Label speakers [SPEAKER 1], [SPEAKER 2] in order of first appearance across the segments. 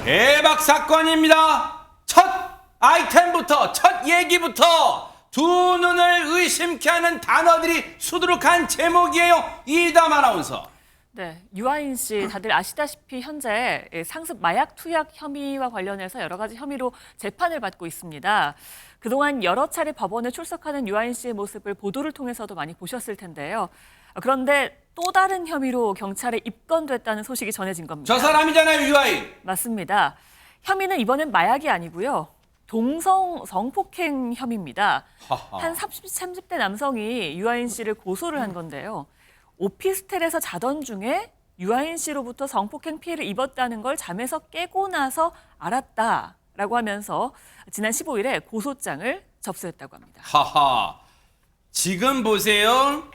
[SPEAKER 1] 대박 사건입니다. 첫 아이템부터, 첫 얘기부터 두 눈을 의심케 하는 단어들이 수두룩한 제목이에요. 이담 아나운서.
[SPEAKER 2] 네, 유아인 씨 다들 아시다시피 현재 상습 마약 투약 혐의와 관련해서 여러 가지 혐의로 재판을 받고 있습니다. 그동안 여러 차례 법원에 출석하는 유아인 씨의 모습을 보도를 통해서도 많이 보셨을 텐데요. 그런데 또 다른 혐의로 경찰에 입건됐다는 소식이 전해진 겁니다.
[SPEAKER 1] 저 사람이잖아요, 유아인.
[SPEAKER 2] 맞습니다. 혐의는 이번엔 마약이 아니고요. 동성 성폭행 혐의입니다. 한 30대 남성이 유아인 씨를 고소를 한 건데요. 오피스텔에서 자던 중에 유아인 씨로부터 성폭행 피해를 입었다는 걸 잠에서 깨고 나서 알았다라고 하면서 지난 15일에 고소장을 접수했다고 합니다.
[SPEAKER 1] 하하. 지금 보세요.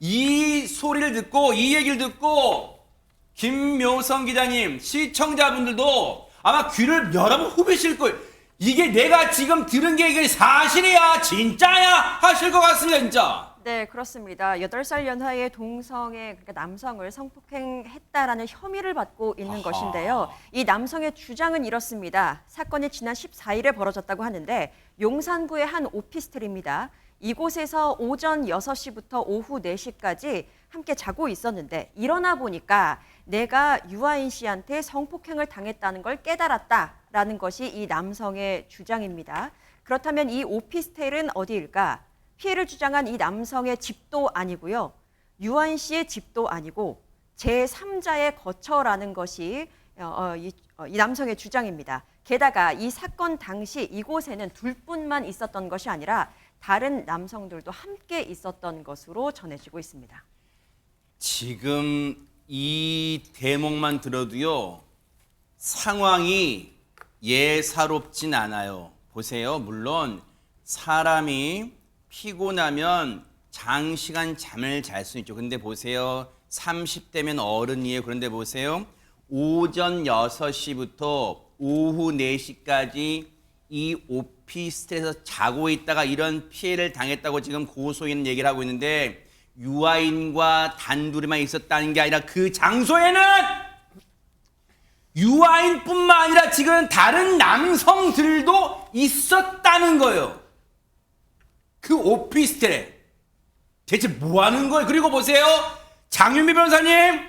[SPEAKER 1] 이 소리를 듣고 이 얘기를 듣고 김묘성 기자님, 시청자분들도 아마 귀를 여러 번 후비실 거예요. 이게 내가 지금 들은 게 이게 사실이야, 진짜야 하실 것 같습니다, 진짜.
[SPEAKER 3] 네, 그렇습니다. 8살 연하의 동성의 그러니까 남성을 성폭행했다라는 혐의를 받고 있는 것인데요. 이 남성의 주장은 이렇습니다. 사건이 지난 14일에 벌어졌다고 하는데 용산구의 한 오피스텔입니다. 이곳에서 오전 6시부터 오후 4시까지 함께 자고 있었는데 일어나 보니까 내가 유아인 씨한테 성폭행을 당했다는 걸 깨달았다라는 것이 이 남성의 주장입니다. 그렇다면 이 오피스텔은 어디일까? 피해를 주장한 이 남성의 집도 아니고요. 유아인 씨의 집도 아니고 제3자의 거처라는 것이 이 남성의 주장입니다. 게다가 이 사건 당시 이곳에는 둘뿐만 있었던 것이 아니라 다른 남성들도 함께 있었던 것으로 전해지고 있습니다.
[SPEAKER 1] 지금 이 대목만 들어도요, 상황이 예사롭진 않아요. 보세요. 물론 사람이 피곤하면 장시간 잠을 잘 수 있죠. 근데 보세요. 30대면 어른이에요. 그런데 보세요. 오전 6시부터 오후 4시까지 이 오피스텔에서 자고 있다가 이런 피해를 당했다고 지금 고소인은 얘기를 하고 있는데 유아인과 단둘이만 있었다는 게 아니라 그 장소에는 유아인뿐만 아니라 지금 다른 남성들도 있었다는 거예요. 그 오피스텔에. 대체 뭐 하는 거예요? 그리고 보세요. 장윤미 변호사님,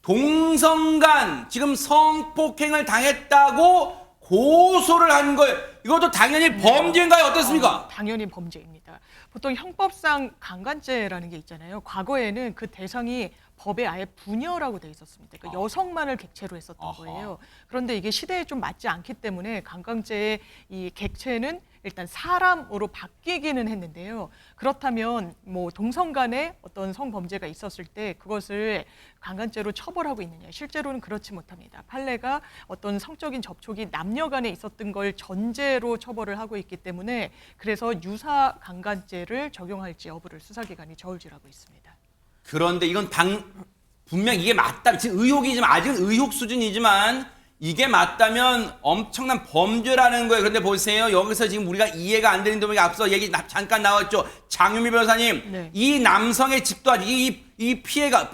[SPEAKER 1] 동성간 지금 성폭행을 당했다고 고소를 한 거예요. 이것도 당연히 범죄인가요? 어떻습니까?
[SPEAKER 4] 당연히 범죄입니다. 보통 형법상 강간죄라는 게 있잖아요. 과거에는 그 대상이 법에 아예 부녀라고 돼 있었습니다. 그러니까 여성만을 객체로 했었던 거예요. 그런데 이게 시대에 좀 맞지 않기 때문에 강간죄의 이 객체는 일단 사람으로 바뀌기는 했는데요. 그렇다면 뭐 동성 간에 어떤 성범죄가 있었을 때 그것을 강간죄로 처벌하고 있느냐. 실제로는 그렇지 못합니다. 판례가 어떤 성적인 접촉이 남녀 간에 있었던 걸 전제로 처벌을 하고 있기 때문에 그래서 유사 강간죄를 적용할지 여부를 수사기관이 저울질하고 있습니다.
[SPEAKER 1] 그런데 이건 분명 이게 맞다. 지금 의혹이지만 아직은 의혹 수준이지만 이게 맞다면 엄청난 범죄라는 거예요. 그런데 보세요. 여기서 지금 우리가 이해가 안 되는 부분이 앞서 얘기 잠깐 나왔죠. 장윤미 변호사님.
[SPEAKER 4] 네.
[SPEAKER 1] 이 남성의 집도 아니고 이 피해가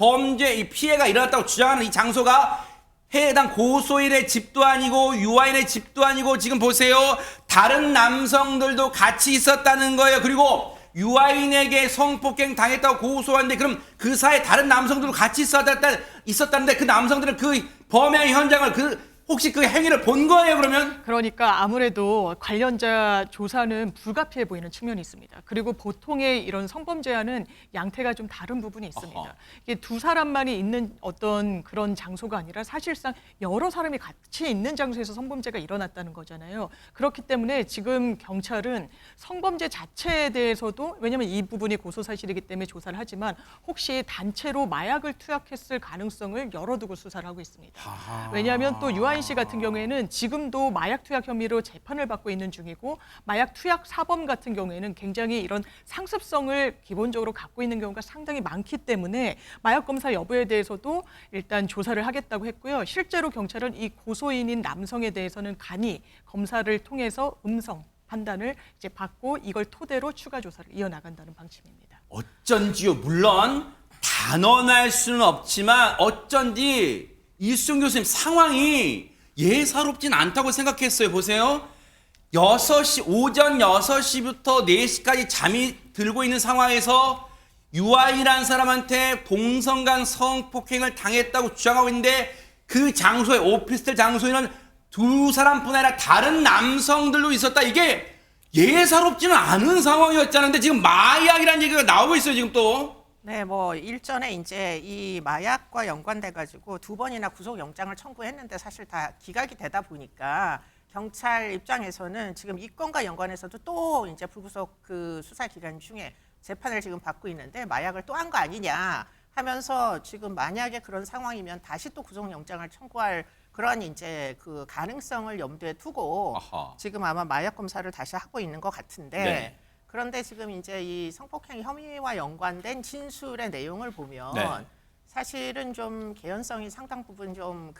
[SPEAKER 1] 이 피해가 일어났다고 주장하는 이 장소가 해당 고소인의 집도 아니고 유아인의 집도 아니고 지금 보세요. 다른 남성들도 같이 있었다는 거예요. 그리고 유아인에게 성폭행 당했다고 고소하는데 그럼 그 사이에 다른 남성들도 같이 있었다는데 그 남성들은 그 범행 현장을 혹시 그 행위를 본 거예요, 그러면?
[SPEAKER 4] 그러니까 아무래도 관련자 조사는 불가피해 보이는 측면이 있습니다. 그리고 보통의 이런 성범죄와는 양태가 좀 다른 부분이 있습니다.
[SPEAKER 1] 어허.
[SPEAKER 4] 이게 두 사람만이 있는 어떤 그런 장소가 아니라 사실상 여러 사람이 같이 있는 장소에서 성범죄가 일어났다는 거잖아요. 그렇기 때문에 지금 경찰은 성범죄 자체에 대해서도 왜냐하면 이 부분이 고소 사실이기 때문에 조사를 하지만 혹시 단체로 마약을 투약했을 가능성을 열어두고 수사를 하고 있습니다. 왜냐하면 또 유아인 씨 같은 경우에는 지금도 마약 투약 혐의로 재판을 받고 있는 중이고 마약 투약 사범 같은 경우에는 굉장히 이런 상습성을 기본적으로 갖고 있는 경우가 상당히 많기 때문에 마약 검사 여부에 대해서도 일단 조사를 하겠다고 했고요. 실제로 경찰은 이 고소인인 남성에 대해서는 간이 검사를 통해서 음성 판단을 이제 받고 이걸 토대로 추가 조사를 이어나간다는 방침입니다.
[SPEAKER 1] 어쩐지요. 물론 단언할 수는 없지만 어쩐지 이수정 교수님 상황이 예사롭진 않다고 생각했어요. 보세요. 6시, 오전 6시부터 4시까지 잠이 들고 있는 상황에서 유아인이라는 사람한테 동성간 성폭행을 당했다고 주장하고 있는데 그 장소에, 오피스텔 장소에는 두 사람뿐 아니라 다른 남성들도 있었다. 이게 예사롭지는 않은 상황이었잖아요. 지금 마약이라는 얘기가 나오고 있어요, 지금 또.
[SPEAKER 5] 네, 뭐 일전에 이제 이 마약과 연관돼 가지고 2번이나 구속영장을 청구했는데 사실 다 기각이 되다 보니까 경찰 입장에서는 지금 이 건과 연관해서도 또 이제 불구속 그 수사 기간 중에 재판을 지금 받고 있는데 마약을 또 한 거 아니냐 하면서 지금 만약에 그런 상황이면 다시 또 구속영장을 청구할 그런 이제 그 가능성을 염두에 두고
[SPEAKER 1] 아하.
[SPEAKER 5] 지금 아마 마약 검사를 다시 하고 있는 것 같은데
[SPEAKER 1] 네.
[SPEAKER 5] 그런데 지금 이제 이 성폭행 혐의와 연관된 진술의 내용을 보면
[SPEAKER 1] 네.
[SPEAKER 5] 사실은 좀 개연성이 상당 부분 좀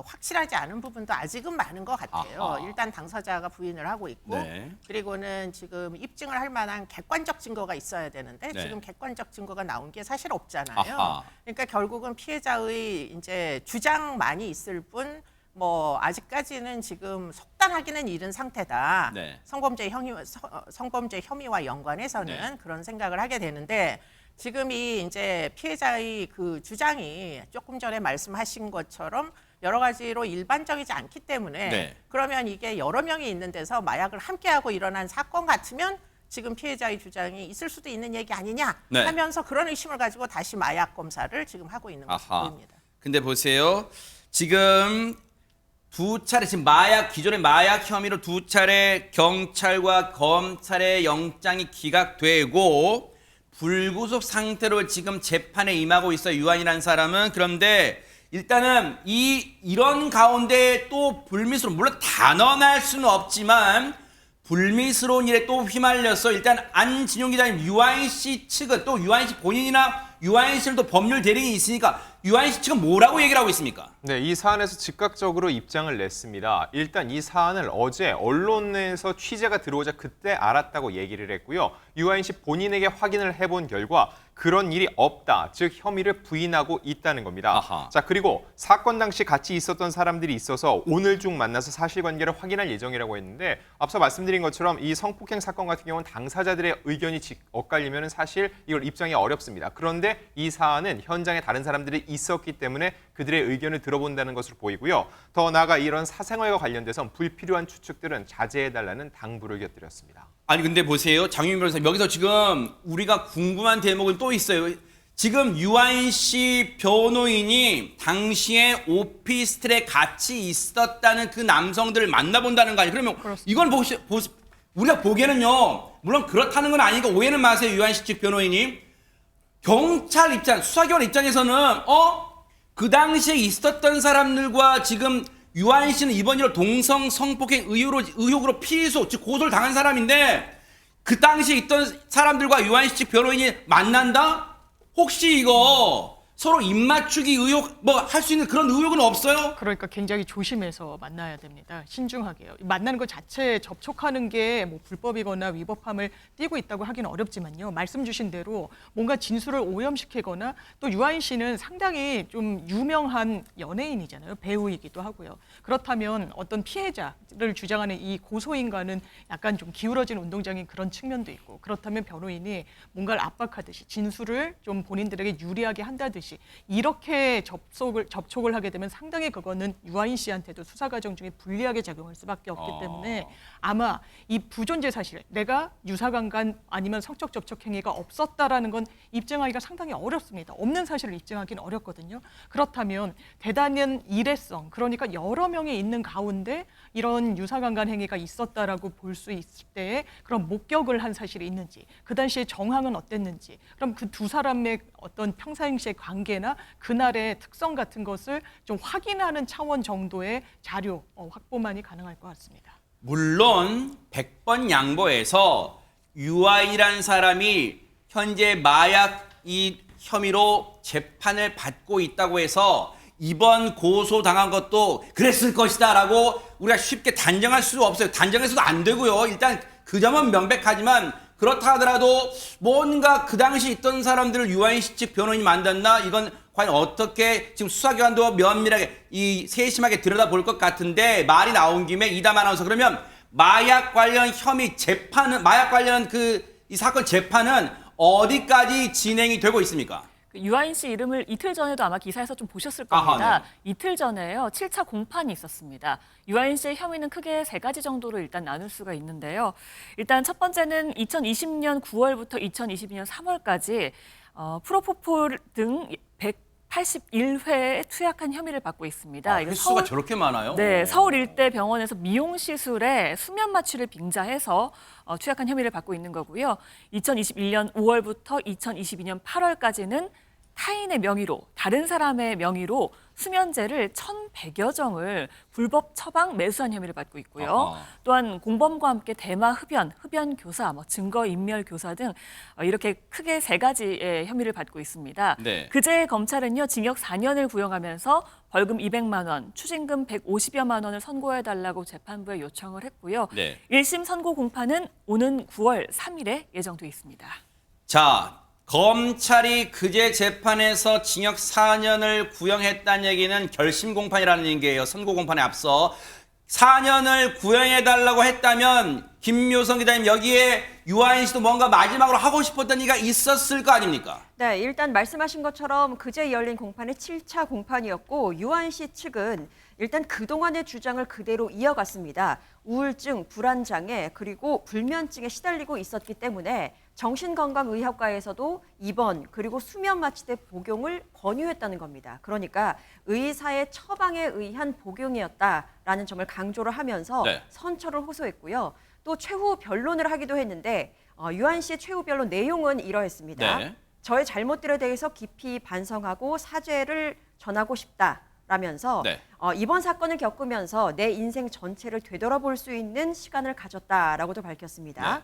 [SPEAKER 5] 확실하지 않은 부분도 아직은 많은 것 같아요.
[SPEAKER 1] 아하.
[SPEAKER 5] 일단 당사자가 부인을 하고 있고
[SPEAKER 1] 네.
[SPEAKER 5] 그리고는 지금 입증을 할 만한 객관적 증거가 있어야 되는데
[SPEAKER 1] 네.
[SPEAKER 5] 지금 객관적 증거가 나온 게 사실 없잖아요.
[SPEAKER 1] 아하.
[SPEAKER 5] 그러니까 결국은 피해자의 이제 주장만이 있을 뿐 뭐 아직까지는 지금 속단하기는 이른 상태다.
[SPEAKER 1] 네.
[SPEAKER 5] 성범죄 혐의와 연관해서는
[SPEAKER 1] 네.
[SPEAKER 5] 그런 생각을 하게 되는데 지금 이 이제 피해자의 그 주장이 조금 전에 말씀하신 것처럼 여러 가지로 일반적이지 않기 때문에
[SPEAKER 1] 네.
[SPEAKER 5] 그러면 이게 여러 명이 있는 데서 마약을 함께하고 일어난 사건 같으면 지금 피해자의 주장이 있을 수도 있는 얘기 아니냐
[SPEAKER 1] 네.
[SPEAKER 5] 하면서 그런 의심을 가지고 다시 마약 검사를 지금 하고 있는 것으로
[SPEAKER 1] 아하.
[SPEAKER 5] 보입니다.
[SPEAKER 1] 근데 보세요. 지금 두 차례 지금 기존의 마약 혐의로 두 차례 경찰과 검찰의 영장이 기각되고 불구속 상태로 지금 재판에 임하고 있어요. 유한이라는 사람은. 그런데 일단은 이런 가운데 또 불미스러운, 물론 단언할 수는 없지만 불미스러운 일에 또 휘말려서 일단 안진용 기자님, 유아인 씨 측은 또 유아인 씨 본인이나 유아인 씨는 또 법률 대리인이 있으니까 유아인 씨 측은 뭐라고 얘기를 하고 있습니까?
[SPEAKER 6] 네, 이 사안에서 즉각적으로 입장을 냈습니다. 일단 이 사안을 어제 언론에서 취재가 들어오자 그때 알았다고 얘기를 했고요. 유아인 씨 본인에게 확인을 해본 결과 그런 일이 없다, 즉 혐의를 부인하고 있다는 겁니다.
[SPEAKER 1] 아하.
[SPEAKER 6] 자, 그리고 사건 당시 같이 있었던 사람들이 있어서 오늘 중 만나서 사실관계를 확인할 예정이라고 했는데 앞서 말씀드린 것처럼 이 성폭행 사건 같은 경우는 당사자들의 의견이 엇갈리면 사실 이걸 입장이 어렵습니다. 그런데 이 사안은 현장에 다른 사람들이 있었기 때문에 그들의 의견을 들어본다는 것으로 보이고요. 더 나아가 이런 사생활과 관련돼서 불필요한 추측들은 자제해달라는 당부를 곁들였습니다.
[SPEAKER 1] 아니 근데 보세요. 장윤민 변호사님, 여기서 지금 우리가 궁금한 대목은 또 있어요. 지금 유아인 씨 변호인이 당시에 오피스텔에 같이 있었다는 그 남성들을 만나본다는 거 아니에요? 그러면 이건 우리가 보기에는요, 물론 그렇다는 건 아니니까 오해는 마세요. 유아인 씨 측 변호인이. 경찰 입장, 수사기관 입장에서는 그 당시에 있었던 사람들과 지금 유아인 씨는 이번 일로 동성 성폭행 의혹으로 피소, 즉 고소를 당한 사람인데 그 당시에 있던 사람들과 유아인 씨 측 변호인이 만난다? 혹시 이거 서로 입맞추기 의혹 뭐 할 수 있는 그런 의혹은 없어요?
[SPEAKER 4] 그러니까 굉장히 조심해서 만나야 됩니다. 신중하게요. 만나는 것 자체에 접촉하는 게 뭐 불법이거나 위법함을 띠고 있다고 하기는 어렵지만요. 말씀 주신 대로 뭔가 진술을 오염시키거나 또 유아인 씨는 상당히 좀 유명한 연예인이잖아요. 배우이기도 하고요. 그렇다면 어떤 피해자를 주장하는 이 고소인과는 약간 좀 기울어진 운동장인 그런 측면도 있고 그렇다면 변호인이 뭔가를 압박하듯이 진술을 좀 본인들에게 유리하게 한다듯이 이렇게 접촉을 하게 되면 상당히 그거는 유아인 씨한테도 수사 과정 중에 불리하게 작용할 수밖에 없기 때문에 아마 이 부존재 사실, 내가 유사강간 아니면 성적 접촉 행위가 없었다라는 건 입증하기가 상당히 어렵습니다. 없는 사실을 입증하기는 어렵거든요. 그렇다면 대단한 일회성, 그러니까 여러 명이 있는 가운데 이런 유사강간 행위가 있었다라고 볼 수 있을 때에 그런 목격을 한 사실이 있는지, 그 당시의 정황은 어땠는지, 그럼 그 두 사람의 어떤 평상시의 관계나 그날의 특성 같은 것을 좀 확인하는 차원 정도의 자료 확보만이 가능할 것 같습니다.
[SPEAKER 1] 물론 100번 양보해서 유아인이라는 사람이 현재 마약 이 혐의로 재판을 받고 있다고 해서 이번 고소당한 것도 그랬을 것이다라고 우리가 쉽게 단정할 수 없어요. 단정해서도 안 되고요. 일단 그 점은 명백하지만 그렇다 하더라도 뭔가 그 당시 있던 사람들을 유아인 씨 측 변호인이 만났나? 이건 과연 어떻게 지금 수사기관도 면밀하게 세심하게 들여다볼 것 같은데 말이 나온 김에 이담 아나운서 그러면 마약 관련 혐의 재판은 마약 관련 이 사건 재판은 어디까지 진행이 되고 있습니까?
[SPEAKER 2] 유아인 씨 이름을 이틀 전에도 아마 기사에서 좀 보셨을 겁니다.
[SPEAKER 1] 아하, 네.
[SPEAKER 2] 이틀 전에요. 7차 공판이 있었습니다. 유아인 씨의 혐의는 크게 3가지 정도로 일단 나눌 수가 있는데요. 일단 첫 번째는 2020년 9월부터 2022년 3월까지 프로포폴 등 181회의 투약한 혐의를 받고 있습니다. 이거
[SPEAKER 1] 횟수가 저렇게 많아요?
[SPEAKER 2] 네, 서울 일대 병원에서 미용시술에 수면 마취를 빙자해서 투약한 혐의를 받고 있는 거고요. 2021년 5월부터 2022년 8월까지는 타인의 명의로, 다른 사람의 명의로 수면제를 1,100여 정을 불법 처방 매수한 혐의를 받고 있고요.
[SPEAKER 1] 어허.
[SPEAKER 2] 또한 공범과 함께 대마 흡연, 흡연 교사, 증거 인멸 교사 등 이렇게 크게 3가지의 혐의를 받고 있습니다.
[SPEAKER 1] 네.
[SPEAKER 2] 그제 검찰은요, 징역 4년을 구형하면서 벌금 200만 원, 추징금 150여만 원을 선고해달라고 재판부에 요청을 했고요.
[SPEAKER 1] 네.
[SPEAKER 2] 1심 선고 공판은 오는 9월 3일에 예정돼 있습니다.
[SPEAKER 1] 자, 검찰이 그제 재판에서 징역 4년을 구형했다는 얘기는 결심 공판이라는 얘기예요. 선고 공판에 앞서 4년을 구형해달라고 했다면 김묘성 기자님 여기에 유아인 씨도 뭔가 마지막으로 하고 싶었던 얘기가 있었을 거 아닙니까?
[SPEAKER 3] 네, 일단 말씀하신 것처럼 그제 열린 공판이 7차 공판이었고 유아인 씨 측은 일단 그동안의 주장을 그대로 이어갔습니다. 우울증, 불안장애, 그리고 불면증에 시달리고 있었기 때문에 정신건강의학과에서도 입원 그리고 수면 마취제 복용을 권유했다는 겁니다. 그러니까 의사의 처방에 의한 복용이었다라는 점을 강조를 하면서
[SPEAKER 1] 네.
[SPEAKER 3] 선처를 호소했고요. 또 최후 변론을 하기도 했는데 유한 씨의 최후 변론 내용은 이러했습니다.
[SPEAKER 1] 네.
[SPEAKER 3] 저의 잘못들에 대해서 깊이 반성하고 사죄를 전하고 싶다라면서
[SPEAKER 1] 네.
[SPEAKER 3] 이번 사건을 겪으면서 내 인생 전체를 되돌아볼 수 있는 시간을 가졌다라고도 밝혔습니다.
[SPEAKER 1] 네.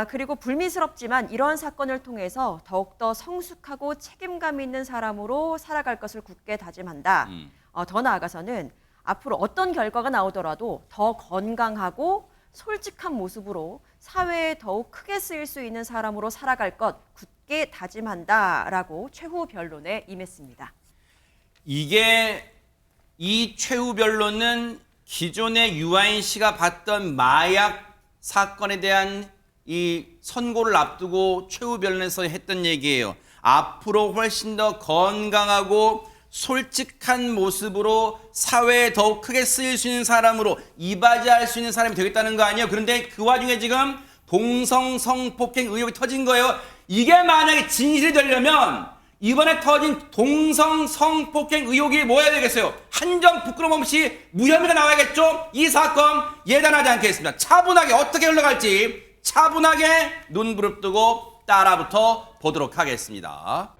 [SPEAKER 3] 그리고 불미스럽지만 이러한 사건을 통해서 더욱더 성숙하고 책임감 있는 사람으로 살아갈 것을 굳게 다짐한다. 더 나아가서는 앞으로 어떤 결과가 나오더라도 더 건강하고 솔직한 모습으로 사회에 더욱 크게 쓰일 수 있는 사람으로 살아갈 것 굳게 다짐한다라고 최후 변론에 임했습니다.
[SPEAKER 1] 이 최후 변론은 기존의 유아인 씨가 받던 마약 사건에 대한 이 선고를 앞두고 최후 변론에서 했던 얘기예요. 앞으로 훨씬 더 건강하고 솔직한 모습으로 사회에 더욱 크게 쓰일 수 있는 사람으로 이바지할 수 있는 사람이 되겠다는 거 아니에요? 그런데 그 와중에 지금 동성 성폭행 의혹이 터진 거예요. 이게 만약에 진실이 되려면 이번에 터진 동성 성폭행 의혹이 뭐야 되겠어요? 한 점 부끄럼 없이 무혐의가 나와야겠죠? 이 사건 예단하지 않겠습니다. 차분하게 어떻게 흘러갈지 차분하게 눈 부릅뜨고 따라붙어 보도록 하겠습니다.